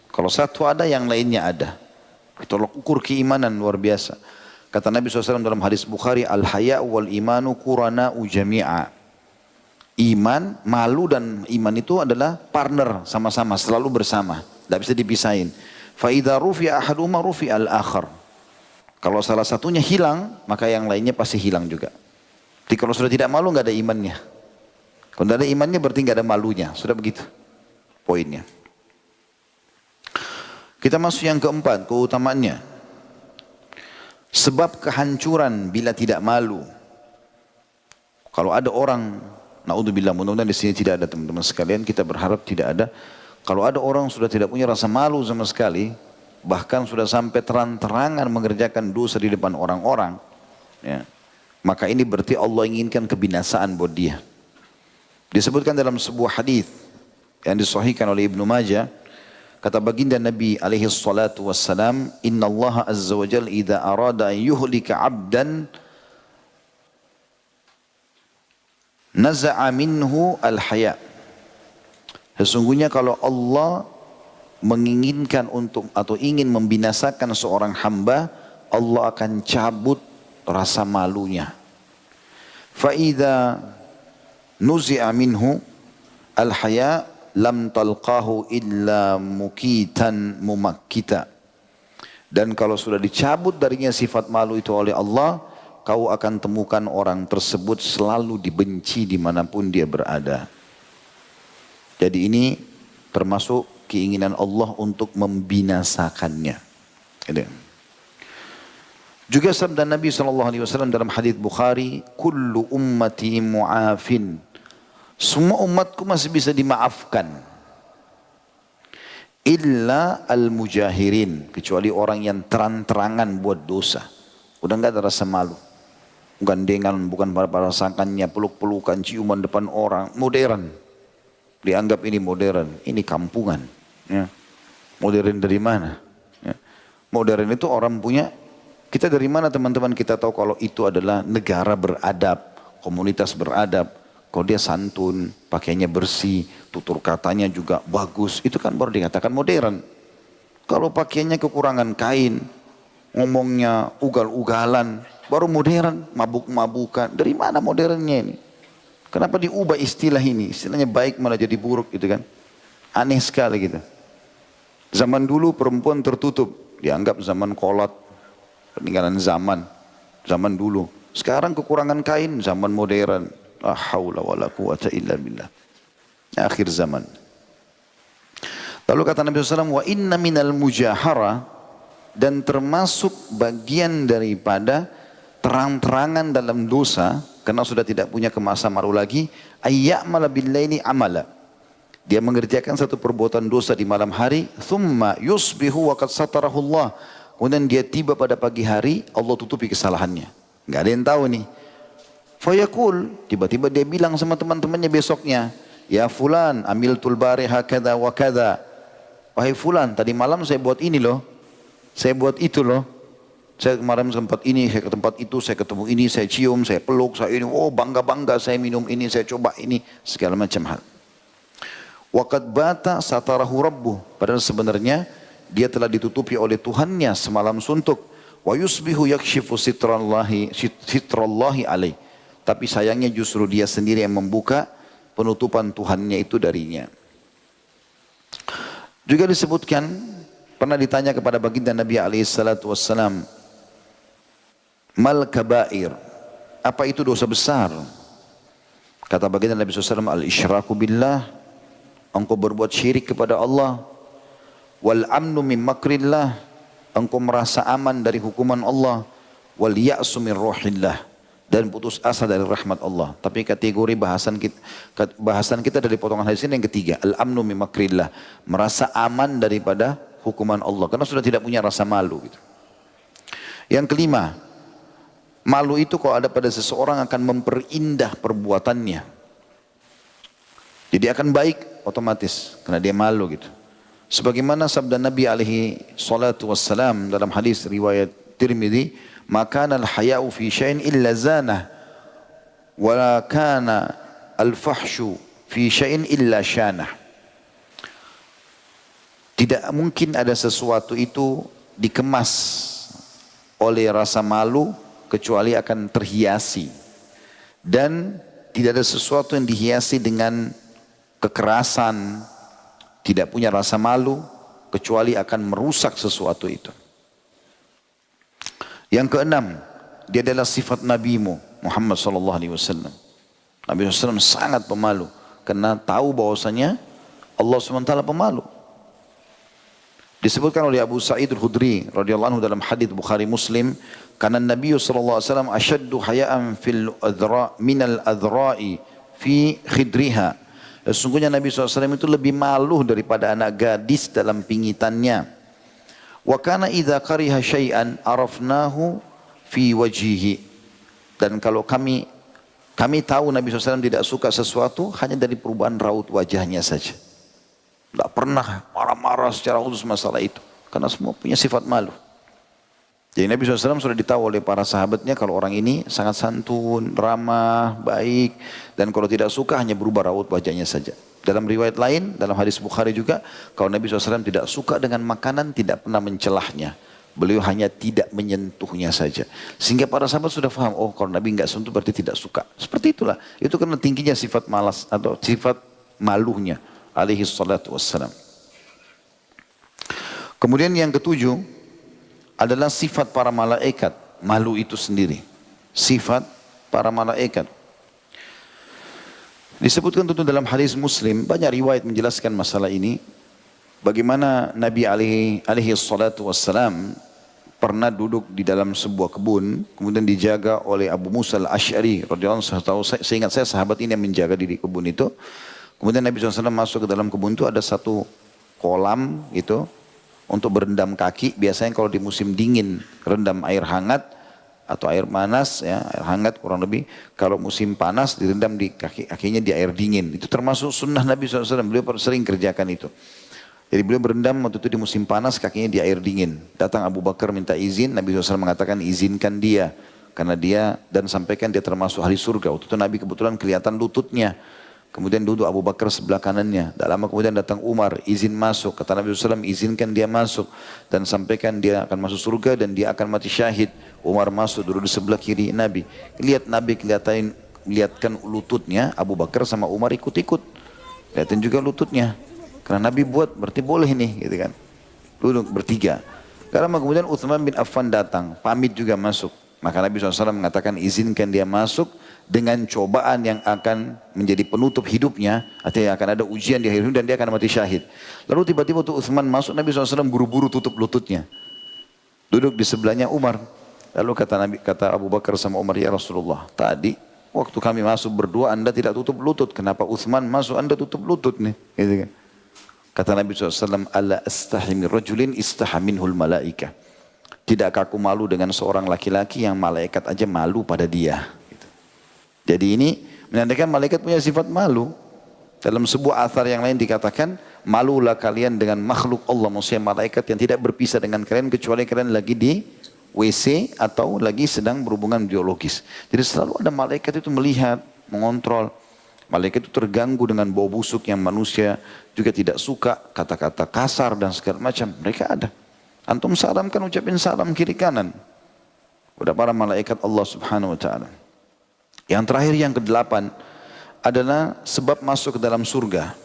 Kalau satu ada, yang lainnya ada. Tolok ukur keimanan luar biasa. Kata Nabi SAW dalam hadis Bukhari, al-haya' wal imanu qurana'u jami'a. Iman, malu dan iman itu adalah partner sama-sama, selalu bersama. Tidak bisa dipisahin. Fa idza rufi'a ahaduhuma rufi'al akhar. Kalau salah satunya hilang, maka yang lainnya pasti hilang juga. Jadi kalau sudah tidak malu, nggak ada imannya. Kalau tidak ada imannya berarti nggak ada malunya. Sudah begitu poinnya. Kita masuk yang keempat, keutamaannya. Sebab kehancuran bila tidak malu. Kalau ada orang, naudzubillah, mudah-mudahan di sini tidak ada teman-teman sekalian, kita berharap tidak ada. Kalau ada orang sudah tidak punya rasa malu sama sekali, bahkan sudah sampai terang-terangan mengerjakan dosa di depan orang-orang, ya, maka ini berarti Allah inginkan kebinasaan buat dia. Disebutkan dalam sebuah hadis yang disahihkan oleh Ibnu Majah, kata baginda Nabi alaihi salatu wassalam, inna Allah azza wa jalla idza arada an yuhlika 'abdan naza'a minhu al-haya. Sesungguhnya kalau Allah menginginkan untuk atau ingin membinasakan seorang hamba, Allah akan cabut rasa malunya. Fa idza nuzi'a minhu al-haya lam talqahu illa mukitan mumakkita. Dan kalau sudah dicabut darinya sifat malu itu oleh Allah, kau akan temukan orang tersebut selalu dibenci dimanapun dia berada. Jadi ini termasuk keinginan Allah untuk membinasakannya. Juga sabda Nabi SAW dalam hadis Bukhari, kullu ummati mu'afin. Semua umatku masih bisa dimaafkan. Illa al-mujahirin. Kecuali orang yang terang-terangan buat dosa. Udah enggak ada rasa malu. Gandengan, bukan para sangkannya, peluk-pelukan, ciuman depan orang. Modern. Dianggap ini modern. Ini kampungan. Ya. Modern dari mana? Ya. Modern itu orang punya, kita dari mana teman-teman kita tahu kalau itu adalah negara beradab, komunitas beradab. Kalau dia santun, pakainya bersih, tutur katanya juga bagus, itu kan baru dikatakan modern. Kalau pakainya kekurangan kain, ngomongnya ugal-ugalan, baru modern, mabuk-mabukan. Dari mana modernnya ini? Kenapa diubah istilah ini? Istilahnya baik malah jadi buruk gitu kan. Aneh sekali gitu. Zaman dulu perempuan tertutup, dianggap zaman kolot, peninggalan zaman, zaman dulu. Sekarang kekurangan kain, zaman modern. La haula wa la quwata illa billah. Akhir zaman. Lalu kata Nabi SAW, wa inna minal mujahara, dan termasuk bagian daripada terang-terangan dalam dosa, karena sudah tidak punya kemasa malu lagi, ayya'mala billaili amala. Dia mengerjakan satu perbuatan dosa di malam hari, thumma yusbihu wa qad satarahu Allah. Kemudian dia tiba pada pagi hari, Allah tutupi kesalahannya. Enggak ada yang tahu nih. Fayaqul, tiba-tiba dia bilang sama teman-temannya besoknya, ya fulan, amiltul bariha kada wa kada. Wahai fulan, tadi malam saya buat ini loh. Saya buat itu loh. Saya kemarin sempat ini, saya ke tempat itu, saya ketemu ini, saya cium, saya peluk, saya ini, oh bangga-bangga saya minum ini, saya coba ini, segala macam hal. Waqad bata satarahu rabbuh, padahal sebenarnya dia telah ditutupi oleh Tuhannya semalam suntuk. Wa yusbihu yakshifu sitrallahi alaih. Tapi sayangnya justru dia sendiri yang membuka penutupan Tuhannya itu darinya. Juga disebutkan, pernah ditanya kepada baginda Nabi SAW, mal kabair, apa itu dosa besar? Kata baginda Nabi SAW, al-isyraku billah, engkau berbuat syirik kepada Allah, wal amnu min makrillah, engkau merasa aman dari hukuman Allah, wal ya'su min ruhillah, dan putus asa dari rahmat Allah. Tapi kategori bahasan kita dari potongan hadis ini yang ketiga, al amnu min makrillah, merasa aman daripada hukuman Allah, karena sudah tidak punya rasa malu gitu. Yang kelima, malu itu kalau ada pada seseorang akan memperindah perbuatannya. Jadi akan baik otomatis karena dia malu gitu. Sebagaimana sabda Nabi alaihi salatu wassalam dalam hadis riwayat Tirmidzi, "Maka al-haya'u fi syai'in illa zanah, wa la kana al-fahsyu fi syai'in illa syanah." Tidak mungkin ada sesuatu itu dikemas oleh rasa malu kecuali akan terhiasi. Dan tidak ada sesuatu yang dihiasi dengan kekerasan, tidak punya rasa malu, kecuali akan merusak sesuatu itu. Yang keenam, dia adalah sifat nabimu Muhammad SAW. Nabi SAW sangat pemalu, karena tahu bahwasanya Allah SWT pemalu. Disebutkan oleh Abu Sa'id al-Khudri radhiyallahu anhu dalam hadis Bukhari Muslim, karena Nabi SAW asyaddu haya'an fil adra minal adra'i fi khidriha. Sesungguhnya Nabi SAW itu lebih malu daripada anak gadis dalam pingitannya. Wa kana idza kariha syai'an arafnahu fi wajhihi. Dan kalau kami tahu Nabi SAW tidak suka sesuatu hanya dari perubahan raut wajahnya saja. Tidak pernah marah-marah secara khusus masalah itu. Karena semua punya sifat malu. Jadi Nabi SAW sudah ditahu oleh para sahabatnya kalau orang ini sangat santun, ramah, baik. Dan kalau tidak suka hanya berubah raut wajahnya saja. Dalam riwayat lain, dalam hadis Bukhari juga, kalau Nabi SAW tidak suka dengan makanan, tidak pernah mencelahnya. Beliau hanya tidak menyentuhnya saja. Sehingga para sahabat sudah faham, oh kalau Nabi enggak sentuh berarti tidak suka. Seperti itulah. Itu karena tingginya sifat malas atau sifat malunya. Alaihi salatu wassalam. Kemudian yang ketujuh, adalah sifat para malaikat, malu itu sendiri. Sifat para malaikat. Disebutkan tentu dalam hadis Muslim, banyak riwayat menjelaskan masalah ini. Bagaimana Nabi alaihi salatu wassalam pernah duduk di dalam sebuah kebun, kemudian dijaga oleh Abu Musa al-Ash'ari radhiyallahu anhu. Seingat saya sahabat ini yang menjaga di kebun itu. Kemudian Nabi SAW masuk ke dalam kebun itu, ada satu kolam gitu, untuk berendam kaki. Biasanya kalau di musim dingin rendam air hangat atau air panas, ya air hangat kurang lebih. Kalau musim panas direndam di kakinya di air dingin. Itu termasuk sunnah Nabi SAW. Beliau sering kerjakan itu. Jadi beliau berendam waktu itu di musim panas, kakinya di air dingin. Datang Abu Bakar minta izin, Nabi SAW mengatakan izinkan dia. Karena dia, dan sampaikan dia termasuk ahli surga. Waktu itu Nabi kebetulan kelihatan lututnya. Kemudian duduk Abu Bakar sebelah kanannya. Tak lama kemudian datang Umar, izin masuk. Kata Nabi SAW, izinkan dia masuk. Dan sampaikan dia akan masuk surga dan dia akan mati syahid. Umar masuk, duduk di sebelah kiri Nabi. Lihat Nabi lihatkan lututnya, Abu Bakar sama Umar ikut-ikut. Lihatin juga lututnya. Karena Nabi buat, berarti boleh nih, gitu kan. Duduk bertiga. Karena kemudian Uthman bin Affan datang, pamit juga masuk. Maka Nabi SAW mengatakan izinkan dia masuk dengan cobaan yang akan menjadi penutup hidupnya. Artinya akan ada ujian di akhir hidup dan dia akan mati syahid. Lalu tiba-tiba waktu Uthman masuk, Nabi SAW buru-buru tutup lututnya. Duduk di sebelahnya Umar. Lalu kata Abu Bakar sama Umar, ya Rasulullah, tadi waktu kami masuk berdua Anda tidak tutup lutut. Kenapa Uthman masuk Anda tutup lutut nih? Gitu kan. Kata Nabi SAW, ala astahi min rajulin istahaminhul malaika. Tidakkah aku malu dengan seorang laki-laki yang malaikat aja malu pada dia. Gitu. Jadi ini menandakan malaikat punya sifat malu. Dalam sebuah athar yang lain dikatakan, malulah kalian dengan makhluk Allah, maksudnya malaikat yang tidak berpisah dengan kalian kecuali kalian lagi di WC atau lagi sedang berhubungan biologis. Jadi selalu ada malaikat itu melihat, mengontrol. Malaikat itu terganggu dengan bau busuk yang manusia juga tidak suka, kata-kata kasar dan segala macam. Mereka ada. Antum salam kan ucapin salam kiri kanan. Udah para malaikat Allah Subhanahu wa taala. Yang terakhir yang ke-8 adalah sebab masuk ke dalam surga.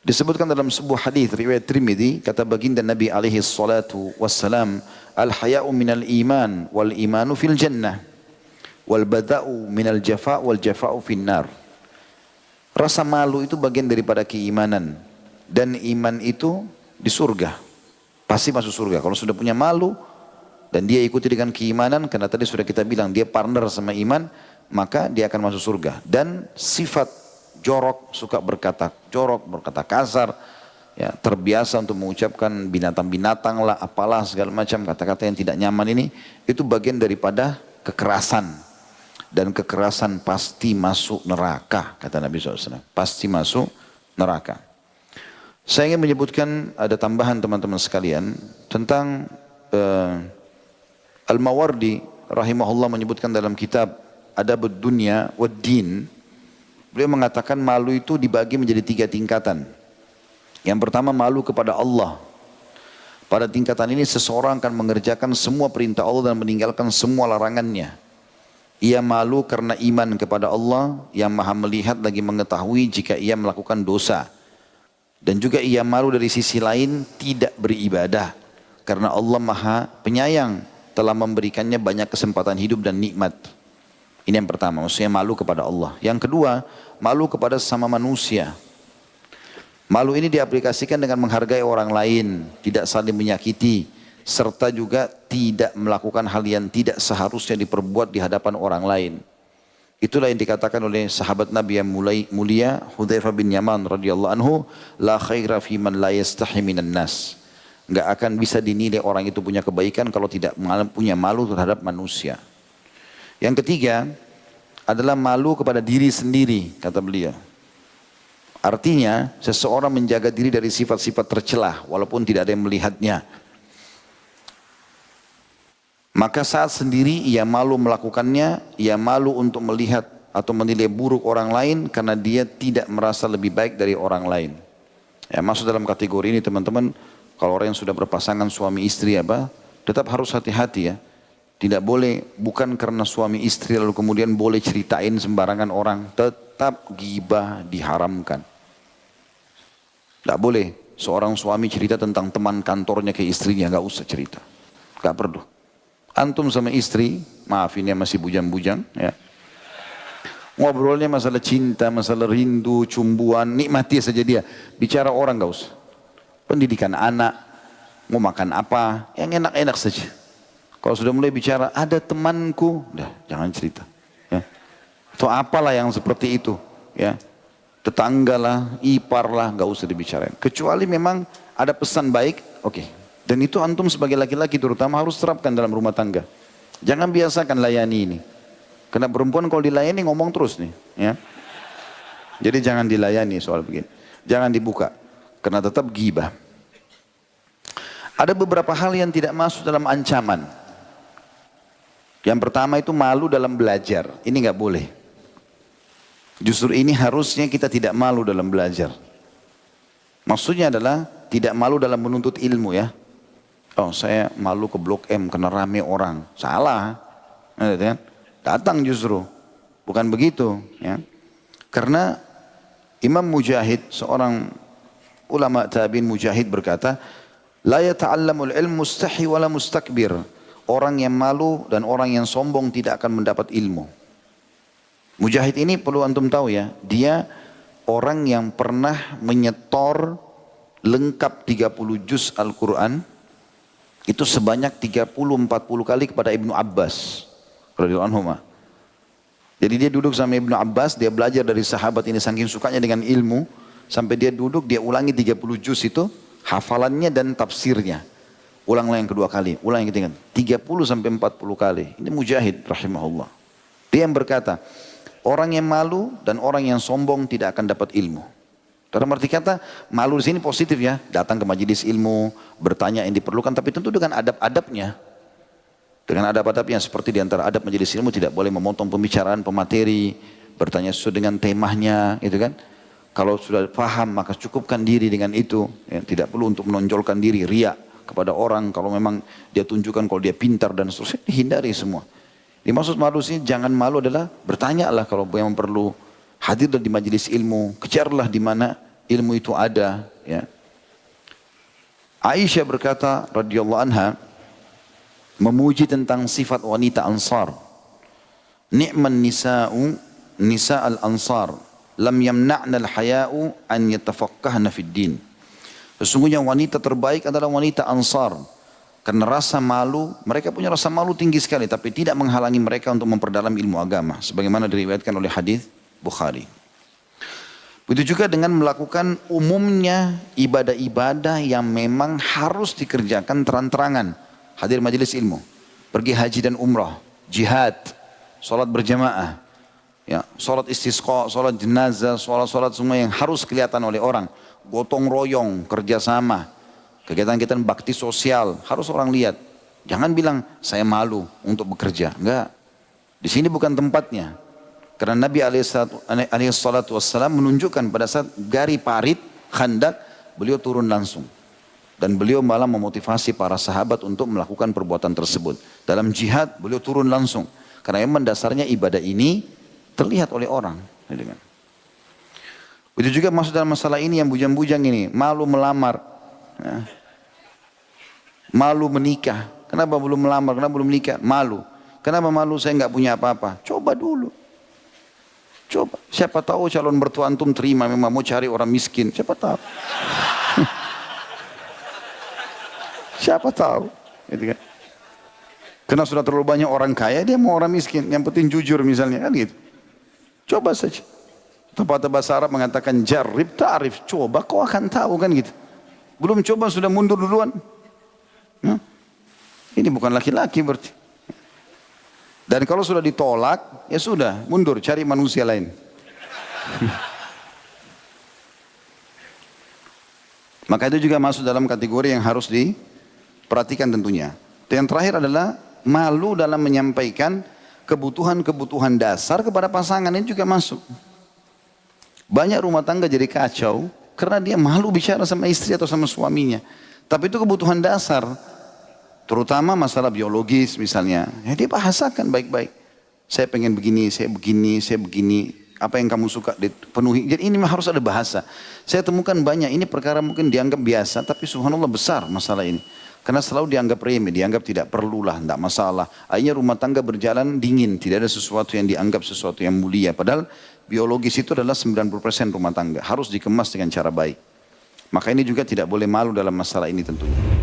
Disebutkan dalam sebuah hadis riwayat Tirmidzi, kata baginda Nabi alaihi salatu wassalam, al-haya'u minal iman wal imanu fil jannah wal bada'u minal jafa' wal jafa'u fin nar. Rasa malu itu bagian daripada keimanan. Dan iman itu di surga. Pasti masuk surga. Kalau sudah punya malu dan dia ikuti dengan keimanan, karena tadi sudah kita bilang dia partner sama iman, maka dia akan masuk surga. Dan sifat jorok, suka berkata jorok, berkata kasar, ya, terbiasa untuk mengucapkan binatang-binatang lah, apalah segala macam kata-kata yang tidak nyaman ini, itu bagian daripada kekerasan. Dan kekerasan pasti masuk neraka, kata Nabi SAW. Pasti masuk neraka. Saya ingin menyebutkan ada tambahan teman-teman sekalian tentang Al-Mawardi rahimahullah menyebutkan dalam kitab Adabud Dunya wad Din. Beliau mengatakan malu itu dibagi menjadi 3 tingkatan. Yang pertama malu kepada Allah. Pada tingkatan ini seseorang akan mengerjakan semua perintah Allah dan meninggalkan semua larangannya. Ia malu karena iman kepada Allah yang maha melihat lagi mengetahui jika ia melakukan dosa. Dan juga ia malu dari sisi lain tidak beribadah. Karena Allah maha penyayang telah memberikannya banyak kesempatan hidup dan nikmat. Ini yang pertama, maksudnya malu kepada Allah. Yang kedua, malu kepada sesama manusia. Malu ini diaplikasikan dengan menghargai orang lain, tidak saling menyakiti, serta juga tidak melakukan hal yang tidak seharusnya diperbuat di hadapan orang lain. Itulah yang dikatakan oleh sahabat Nabi yang mulia Hudzaifah bin Yaman radhiyallahu anhu, la khaira fi man la yastahi minan nas. Enggak akan bisa dinilai orang itu punya kebaikan kalau tidak punya malu terhadap manusia. Yang ketiga adalah malu kepada diri sendiri, kata beliau. Artinya seseorang menjaga diri dari sifat-sifat tercelah walaupun tidak ada yang melihatnya. Maka saat sendiri ia malu melakukannya, ia malu untuk melihat atau menilai buruk orang lain karena dia tidak merasa lebih baik dari orang lain. Ya, masuk dalam kategori ini teman-teman, kalau orang yang sudah berpasangan suami istri tetap harus hati-hati ya. Tidak boleh, bukan karena suami istri lalu kemudian boleh ceritain sembarangan orang, tetap ghibah diharamkan. Tidak boleh seorang suami cerita tentang teman kantornya ke istrinya, nggak usah cerita, nggak perlu. Antum sama istri, maaf ini masih bujang-bujang ya. Ngobrolnya masalah cinta, masalah rindu, cumbuan, nikmati saja dia. Bicara orang gak usah. Pendidikan anak, mau makan apa, yang enak-enak saja. Kalau sudah mulai bicara, ada temanku, dah jangan cerita. Ya. Atau apalah yang seperti itu. Ya. Tetanggalah, iparlah, gak usah dibicarain. Kecuali memang ada pesan baik, oke. Dan itu antum sebagai laki-laki terutama harus terapkan dalam rumah tangga. Jangan biasakan layani ini. Karena perempuan kalau dilayani ngomong terus nih. Ya. Jadi jangan dilayani soal begini. Jangan dibuka. karena tetap ghibah. Ada beberapa hal yang tidak masuk dalam ancaman. Yang pertama itu malu dalam belajar. Ini nggak boleh. Justru ini harusnya kita tidak malu dalam belajar. Maksudnya adalah tidak malu dalam menuntut ilmu ya. Oh saya malu ke Blok M karena rame orang. Salah. Datang justru. Bukan begitu. Ya. Karena Imam Mujahid, seorang ulama tabi'in Mujahid berkata, la yata'allamul ilm mustahi wala mustakbir. Orang yang malu dan orang yang sombong tidak akan mendapat ilmu. Mujahid ini perlu antum tahu ya, dia orang yang pernah menyetor lengkap 30 juz Al-Quran itu sebanyak 30-40 kali kepada Ibnu Abbas radhiyallahu anhu. Jadi dia duduk sama Ibnu Abbas, dia belajar dari sahabat ini saking sukanya dengan ilmu, sampai dia duduk, dia ulangi 30 juz itu, hafalannya dan tafsirnya. Ulanglah yang kedua kali, ulang yang ketiga. 30-40 kali. Ini Mujahid rahimahullah. Dia yang berkata, orang yang malu dan orang yang sombong tidak akan dapat ilmu. Dalam arti kata, malu di sini positif ya. Datang ke majelis ilmu, bertanya yang diperlukan, tapi tentu dengan adab-adabnya. Dengan adab-adabnya, seperti di antara adab majelis ilmu, tidak boleh memotong pembicaraan pemateri, bertanya sesuai dengan temanya, gitu kan. Kalau sudah paham, maka cukupkan diri dengan itu. Ya, tidak perlu untuk menonjolkan diri, riak kepada orang. Kalau memang dia tunjukkan kalau dia pintar dan seterusnya, hindari semua. Dimaksud malu sini, jangan malu adalah bertanyalah kalau yang perlu. Hadirlah di majelis ilmu, kejarlah di mana ilmu itu ada. Ya. Aisyah berkata, radhiyallahu anha, memuji tentang sifat wanita Ansar. Ni'man nisa'u nisa'al Ansar. Lam yamna'na al-haya'u an yatafaqqahna fid din. Sesungguhnya wanita terbaik adalah wanita Ansar. Karena rasa malu, mereka punya rasa malu tinggi sekali, tapi tidak menghalangi mereka untuk memperdalam ilmu agama. Sebagaimana diriwayatkan oleh hadis Bukhari. Begitu juga dengan melakukan umumnya ibadah-ibadah yang memang harus dikerjakan terang-terangan. Hadir majelis ilmu, pergi haji dan umrah, jihad, sholat berjamaah, ya, sholat istisqa, sholat jenazah, sholat semua yang harus kelihatan oleh orang. Gotong royong, kerjasama, kegiatan-kegiatan bakti sosial, harus orang lihat. Jangan bilang, saya malu untuk bekerja. Enggak, di sini bukan tempatnya. Karena Nabi SAW menunjukkan pada saat gari parit, khandak, beliau turun langsung. Dan beliau malah memotivasi para sahabat untuk melakukan perbuatan tersebut. Dalam jihad, beliau turun langsung. Karena memang dasarnya ibadah ini terlihat oleh orang. Itu juga masuk dalam masalah ini yang bujang-bujang ini. Malu melamar. Ya. Malu menikah. Kenapa belum melamar? Kenapa belum menikah? Malu. Kenapa malu? Saya nggak punya apa-apa. Coba dulu. Coba. Siapa tahu calon mertua antum terima, memang mau cari orang miskin. Siapa tahu. Siapa tahu. Gitu kan. Karena sudah terlalu banyak orang kaya, dia mau orang miskin. Yang penting jujur misalnya. Kan gitu. Coba saja. Tempat bahasa Arab mengatakan jarib ta'rif. Coba kau akan tahu kan gitu. Belum coba sudah mundur duluan. Nah, ini bukan laki-laki berarti. Dan kalau sudah ditolak, ya sudah mundur cari manusia lain. Maka itu juga masuk dalam kategori yang harus diperhatikan tentunya. Yang terakhir adalah malu dalam menyampaikan kebutuhan-kebutuhan dasar kepada pasangan, ini juga masuk. Banyak rumah tangga jadi kacau karena dia malu bicara sama istri atau sama suaminya. Tapi itu kebutuhan dasar. Terutama masalah biologis misalnya. Ya dia bahasakan baik-baik. Saya pengen begini, saya begini, saya begini. Apa yang kamu suka dipenuhi. Jadi ini harus ada bahasa. Saya temukan banyak. Ini perkara mungkin dianggap biasa. Tapi subhanallah besar masalah ini. Karena selalu dianggap remeh. Dianggap tidak perlulah, tidak masalah. Akhirnya rumah tangga berjalan dingin. Tidak ada sesuatu yang dianggap sesuatu yang mulia. Padahal biologis itu adalah 90% rumah tangga. Harus dikemas dengan cara baik. Maka ini juga tidak boleh malu dalam masalah ini tentunya.